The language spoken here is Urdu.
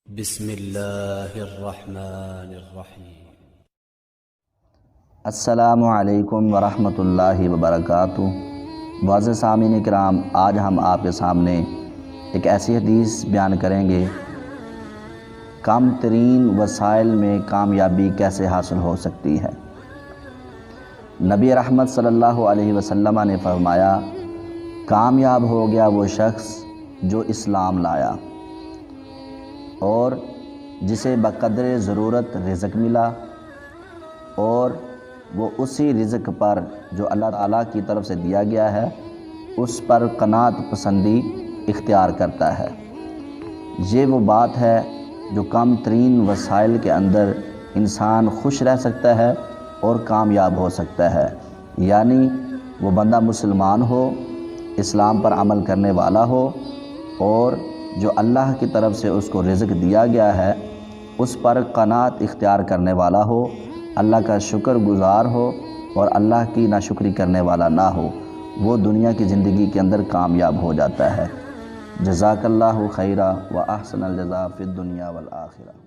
بسم اللہ الرحمن الرحیم۔ السلام علیکم ورحمۃ اللہ وبرکاتہ۔ معزز سامعین کرام، آج ہم آپ کے سامنے ایک ایسی حدیث بیان کریں گے، کم ترین وسائل میں کامیابی کیسے حاصل ہو سکتی ہے۔ نبی رحمت صلی اللہ علیہ وسلم نے فرمایا، کامیاب ہو گیا وہ شخص جو اسلام لایا اور جسے بقدر ضرورت رزق ملا، اور وہ اسی رزق پر جو اللہ تعالیٰ کی طرف سے دیا گیا ہے اس پر قناعت پسندی اختیار کرتا ہے۔ یہ وہ بات ہے جو کم ترین وسائل کے اندر انسان خوش رہ سکتا ہے اور کامیاب ہو سکتا ہے، یعنی وہ بندہ مسلمان ہو، اسلام پر عمل کرنے والا ہو، اور جو اللہ کی طرف سے اس کو رزق دیا گیا ہے اس پر قناعت اختیار کرنے والا ہو، اللہ کا شکر گزار ہو اور اللہ کی ناشکری کرنے والا نہ ہو، وہ دنیا کی زندگی کے اندر کامیاب ہو جاتا ہے۔ جزاک اللہ خیرا و احسن الجزاء فی الدنیا والآخرہ۔